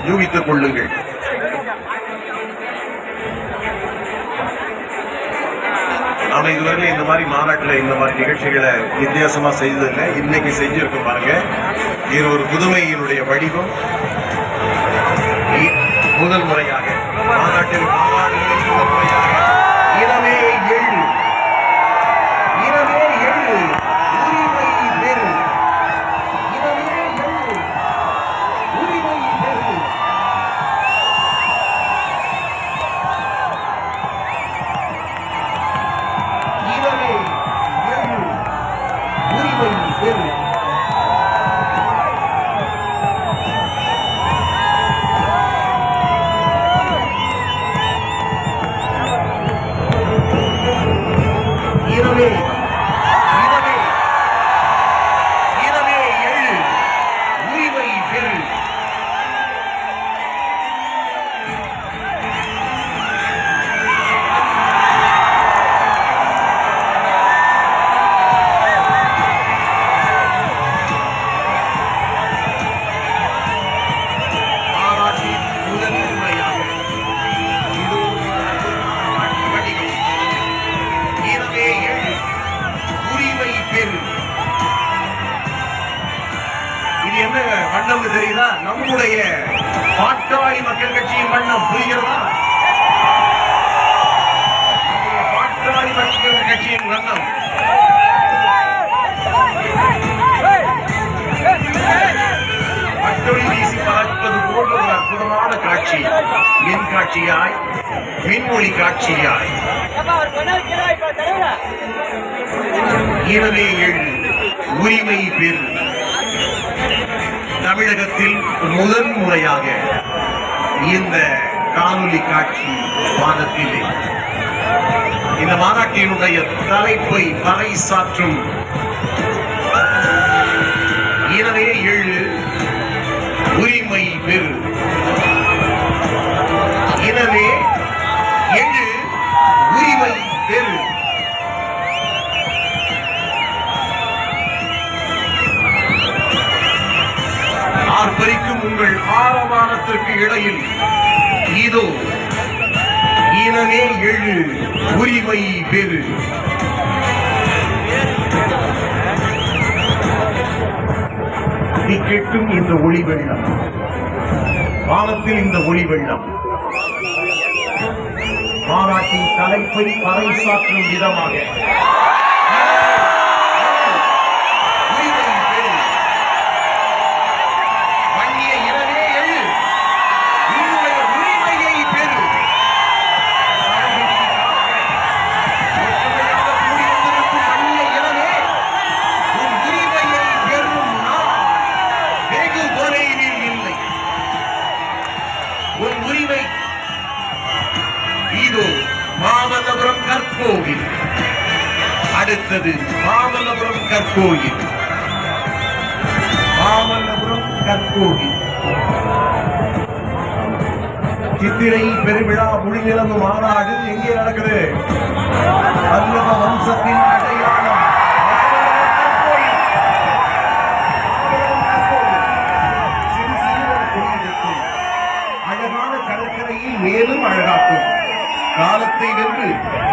யூகித்துக் கொள்ளுங்கள். நாம இதுவரை இந்த மாதிரி மாநாட்டில் இந்த மாதிரி நிகழ்ச்சிகளை வித்தியாசமா செய்ததில்லை. இன்னைக்கு செஞ்சிருக்கோம் பாருங்க. இது ஒரு புதுமையினுடைய வடிவம். முதல் முறையாக மாநாட்டில் முதல் முறையாக இனமே எழு, இனமே எழு, உரிமை பெறு, இனமே எழு, உரிமை பெறு. இனமே எழு, உரிமை பெறு. என்ன வண்ணம் தெரியுதா? நம்முடைய பாட்டாளி மக்கள் கட்சியின் வண்ணம். புரிகிறதா? பாட்டாளி மக்கள் கட்சியின் வண்ணம். மற்றொழி வீசி பார்ப்பது போன்ற ஒரு அற்புதமான காட்சி. மின் காட்சியாய், மின்மொழி காட்சியாய். இனமே எழு, உரிமை பெறு. தமிழகத்தில் முதன் முறையாக இந்த காணொலி காட்சி மாதத்திலே இந்த மாநாட்டினுடைய தலைப்பை பறைசாற்றும் இனமே எழு, உரிமை பெறு. இனமே எழு, உரிமை பெறு. ஆர்ப்பரிக்கும் உங்கள் ஆரவாரத்திற்கு இடையில் இதோ இனமே எழு, உரிமை பெறு. கேட்கும் இந்த ஒளி வெள்ளம், வானத்தில் இந்த ஒளி வெள்ளம் மாநாட்டின் தலைப்பை பறைசாற்றும் விதமாக மாமல்லபுரம் கற்கோவில். அடுத்தது மாமல்லபுரம் கற்கோவில். மாமல்லபுரம் கற்கோவில். சித்திரை பெருவிழா முழுநிலவு மாநாடு எங்கே நடக்குது? பல்லவ வம்சத்தின் அடையாளம் அழகான கடற்கரையில் மேலும் அழகாக்கும். காலத்தை வென்று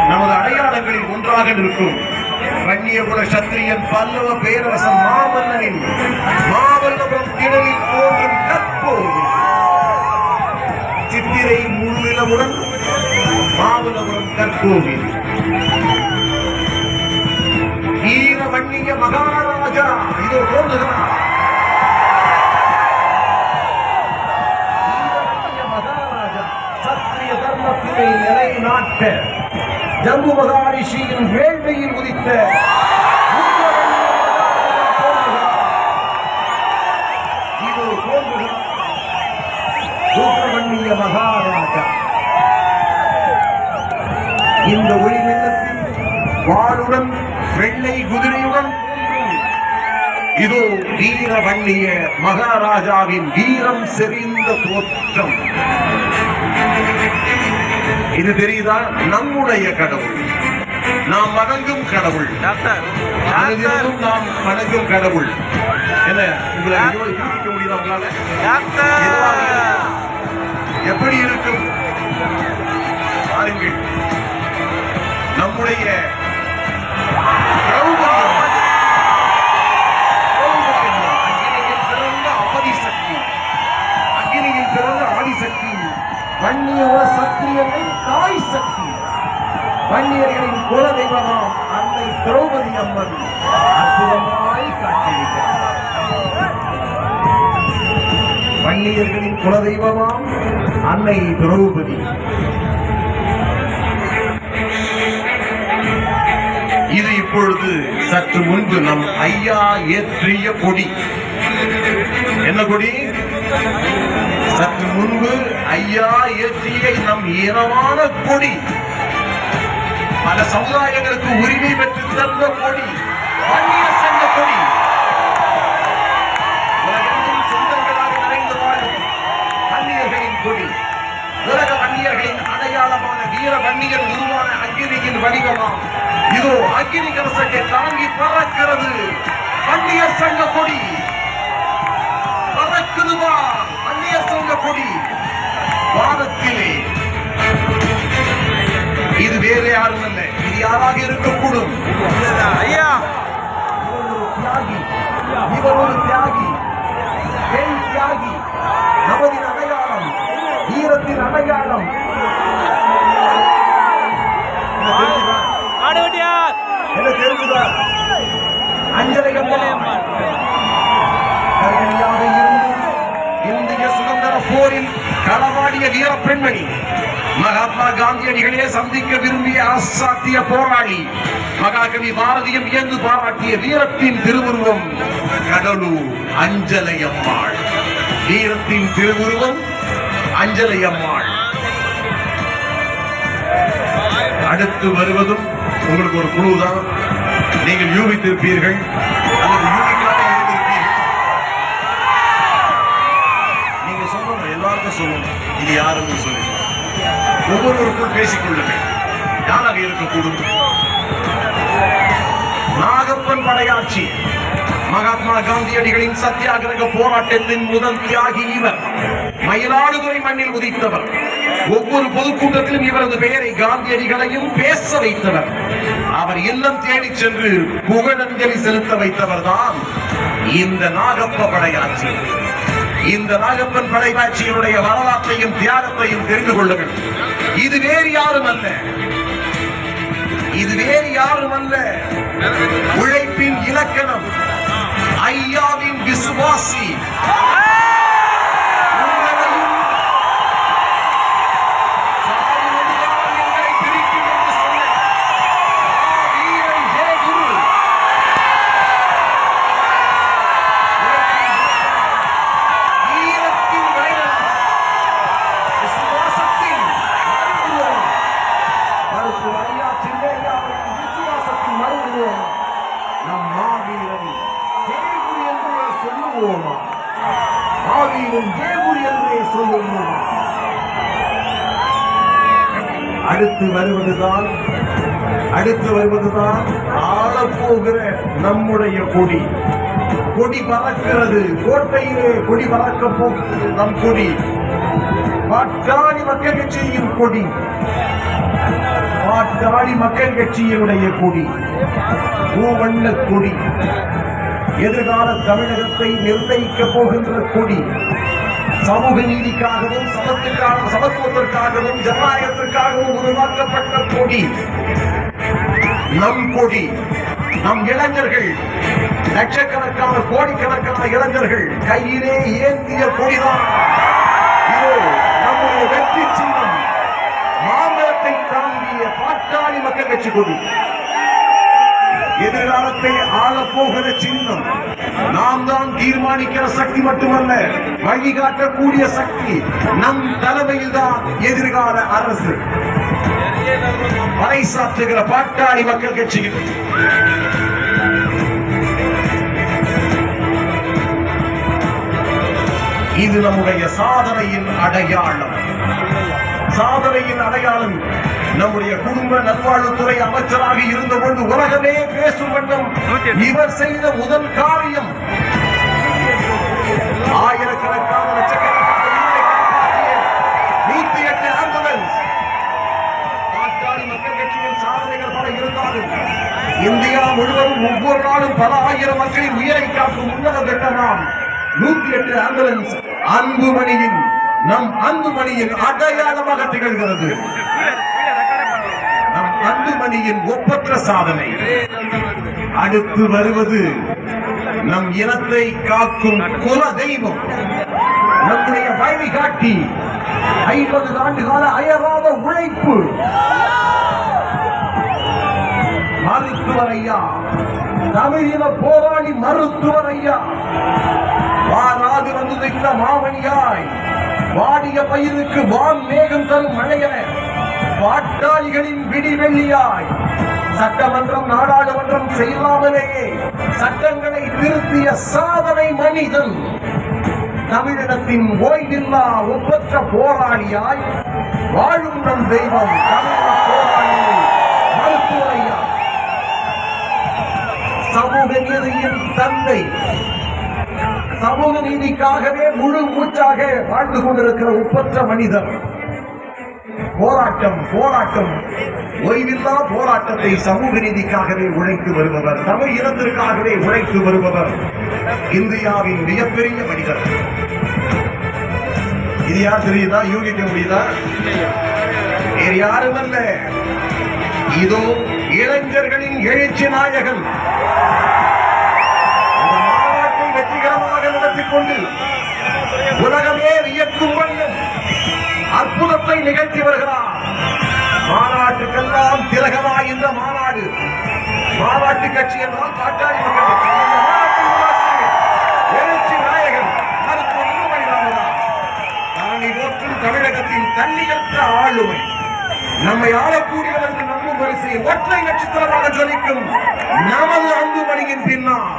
நமது அடையாளங்களில் ஒன்றாக நிற்கும் கண்ணியகுல சத்திரியன் பல்லவ பேரரசன் மாமல்லனின் மாமல்லபுரம் திடலில் தோன்றும் கற்கோவில். சித்திரை முழுநிலவுடன் மாமல்லபுரம் கற்கோவில். வீரவன்னிய மகாராஜா இதோ தோன்றுகிறார். நிலைநாட்ட ஜம்பு மகாரிஷியின் வேள்வியில் உதித்த சுப்பிரமணிய மகாராஜா. இந்த ஒளி வெள்ளத்தில் வாளுடன் வெள்ளை குதிரையுடன் இதோ வீரவன்னிய மகாராஜாவின் வீரம் செறிந்த தோற்றம். இது தெரியுதா? நம்முடைய கடவுள், நாம் வணங்கும் கடவுள், நாம் வணங்கும் கடவுள். என்ன உங்களை யூகிக்க முடியுதா உங்களால? எப்படி இருக்கும் பாருங்கள். நம்முடைய அக்னியில் பிறந்த ஆதிசக்தி, வன்னிய சத்திரியனின் தாய் சக்தி, வன்னியர்களின் குல தெய்வமாம் அன்னை திரௌபதி அம்மன் அற்புதமாய் காட்சியளிக்கிறார். வன்னியர்களின் குல தெய்வமாம் அன்னை திரௌபதி. இது இப்பொழுது சற்று முன்பு நம் ஐயா ஏற்றிய கொடி. என்ன கொடி? சற்று முன்பு ஐயா ஏற்றிய நம் ஈரமான கொடி, பல சமுதாயங்களுக்கு உரிமை பெற்று தந்த கொடி, வன்னியர் சங்க கொடி. உலகெங்கும் சொந்தங்களாக நிறைந்து வாழும் வன்னியர்களின் கொடி, உலக வன்னியர்களின் அடையாளமான வீர வன்னியர் உருவான அக்னியின் வடிவமாம் இதோ அக்னி கலசத்தை தாங்கி பறக்கிறது வன்னியர் சங்க கொடி. பறக்குதுவா வன்னியர் சங்க கொடி வானத்திலே. இது வேறு யாரும் அல்ல, இது யாராக இருக்கக்கூடும்? ஐயா, தியாகி, இவர் ஒரு தியாகி, பெண் தியாகி, நமதின் அடையாளம், வீரத்தின் அடையாளம். என்ன தெரிஞ்சுதா? அஞ்சலை அம்மா கர்ப்பிணியாக இருந்து இந்திய சுதந்திர போரில் களவாடிய வீர பெண்மணி, மகாத்மா காந்தியடிகளே சந்திக்க விரும்பிய அசாத்திய போராளி, மகாகவி பாரதியம் வியந்து பாராட்டிய வீரத்தின் திருவுருவம் கடலூர் அஞ்சலை அம்மாள். வீரத்தின் திருவுருவம் அஞ்சலை அம்மாள். அடுத்து வருவதும் உங்களுக்கு ஒரு குழுதான். நீங்கள் யூகித்திருப்பீர்கள் அல்லது யூகிக்காக இருந்திருப்பீர்கள். நீங்க சொல்லணும், எல்லாருக்கும் சொல்லணும் இது யாருன்னு சொல்லி ஒவ்வொருவருக்கும் பேசிக் கொள்ளுங்கள். யாராக இருக்கக்கூடும்? நாகப்பன் படையாட்சி, மகாத்மா காந்தியடிகளின் சத்தியாகிரக போராட்டத்தின் முதல் தியாகி இவர். மயிலாடுதுறை மண்ணில் உதித்தவர். ஒவ்வொரு பொதுக்கூட்டத்திலும் இவரது பெயரை காந்தியடிகளையும் பேச வைத்தவர். அவர் இல்லம் தேடி சென்று புகழஞ்சலி செலுத்த வைத்தவர் தான் இந்த நாகப்ப படையாட்சி. இந்த நாகப்பன் படையாட்சியினுடைய வரலாற்றையும் தியாகத்தையும் தெரிந்து கொள்ளுங்கள். இது வேறு யாரும் அல்ல, இது வேறு யாரும் அல்ல. உழைப்பின் இலக்கணம், ஐயாவின் விசுவாசி, அடுத்து வருவதுதான் ஆளப்போகிற நம்முடைய கொடி. கொடி பறக்கிறது, கோட்டையிலே கொடி பறக்க போகிறது நம் கொடி. பாட்டாளி மக்கள் கட்சியின் கொடி, பாட்டாளி மக்கள் கட்சியினுடைய கொடி, பூவண்ண கொடி. எதிர்கால தமிழகத்தை நிர்ணயிக்க போகின்ற கொடி. சமூக நீதிக்காகவும் சமத்துவத்திற்காகவும் ஜனநாயகத்திற்காகவும் உருவாக்கப்பட்ட கொடி நம் கொடி. நம் இளைஞர்கள், லட்சக்கணக்கான கோடிக்கணக்கான இளைஞர்கள் கையிலே ஏந்திய கொடிதான் நம்முடைய வெற்றி சின்னம். மாமரத்தை தாங்கிய பாட்டாளி மக்கள் கட்சி கொடி. எதிர்காலத்தை ஆளப்போகிற சின்னம். நாம் தான் தீர்மானிக்கிற சக்தி மட்டுமல்ல, வழிகாட்டக்கூடிய சக்தி நம் தலைமையில் தான் எதிர்கால அரசு பறைசாற்றுகிற பாட்டாளி மக்கள் கட்சியில். இது நம்முடைய சாதனையின் அடையாளம். சாதனையின் அடையாளம். நம்முடைய குடும்ப நல்வாழ்வுத்துறை அமைச்சராக இருந்தபோது உலகமே பேசும் வண்ணம் இவர் செய்த முதல் காரியம் ஆயிரக்கணக்கான லட்சக்கணக்கான முழுவதும் ஒவ்வொரு நாளும் பல ஆயிரம் மக்களின் உயிரை காக்கும் உன்னத திட்டமாம் 108 ஆம்புலன்ஸ் அன்புமணியின் நம் அன்புமணியின் அடையாளமாக திகழ்கிறது. நம் அன்புமணியின் ஒப்பற்ற சாதனை. அடுத்து வருவது நம் இனத்தை காக்கும் குல தெய்வம், நம்முடைய வழிகாட்டி, 50 ஆண்டு கால அயராத உழைப்பு, மருத்துவர் ஐயா, தமிழின போராளி மருத்துவர் ஐயா, வாராது வந்து வைத்த மாமணியாய், வாடிய பயிருக்கு வான் மேகம் தரும் மழையென பாட்டாளிகளின் விடிவெள்ளியாய், சட்டமன்றம் நாடாளுமன்றம் செய்யாமலேயே சட்டங்களை திருத்திய சாதனை மனிதன், தமிழினத்தின் ஓய்வில்லா ஒப்பற்ற போராளியாய் வாழும் நம் தெய்வம் தமிழக போராளி மருத்துவர் ஐயா, சமூக நீதியின் தந்தை, சமூக நீதிக்காகவே முழு மூச்சாக வாழ்ந்து கொண்டிருக்கிற ஒப்பற்ற மனிதர். போராட்டம் போராட்டம் ஓய்வில்லா போராட்டத்தை சமூக நீதிக்காகவே உழைத்து வருபவர், தமிழ் இனத்திற்காகவே உழைத்து வருபவர், இந்தியாவின் மிகப்பெரிய மனிதர். இது யார் தெரியுதா? யூகிக்க முடியுதா? வேறு யாரும் அல்ல, இதோ இளைஞர்களின் எழுச்சி நாயகன். மாநாட்டை வெற்றிகரமாக நடத்திக் கொண்டு உலகமே வியக்கும் வண்ணம் அற்புதத்தை நிகழ்த்தி வருகிறார். மாநாட்டுக்கெல்லாம் திலகமாய் இந்த மாநாடு, மாநாட்டு கட்சி என்றால் பாட்டாளி மக்கள் கட்சி. எழுச்சி நாயகன் மருத்துவர் அன்புமணி ராமதாஸ் தானி போற்றும் தமிழகத்தின் தன்னிகற்ற ஆளுமை, நம்மை ஆளக்கூடியவர் என்று நம்பும் வரிசையில் ஒற்றை நட்சத்திரமாக ஜொலிக்கும் நமது அன்புமணியின் பின்னால்,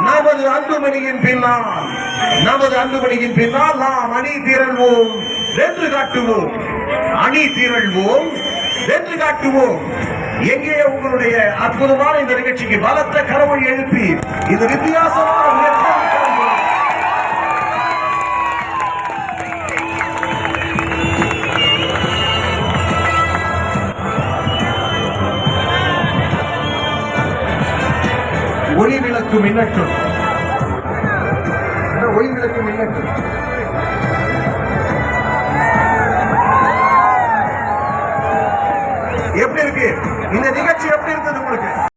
நமது அன்புமணியின் பின்னால், நமது அன்புமணியின் பின்னால் நாம் அணி திரள்வோம், வென்று காட்டுவோம். அணி திரள்வோம், வென்று காட்டுவோம். எங்கே உங்களுடைய அற்புதமான இந்த நிகழ்ச்சிக்கு பலத்த கரவொலி எழுப்பி இந்த வித்தியாசமான ஒளி விளக்கு மின்னட்டும், ஒளி விளக்கு மின்னட்டும். எப்படி இருக்கு இந்த நிகழ்ச்சி? எப்படி இருந்தது உங்களுக்கு?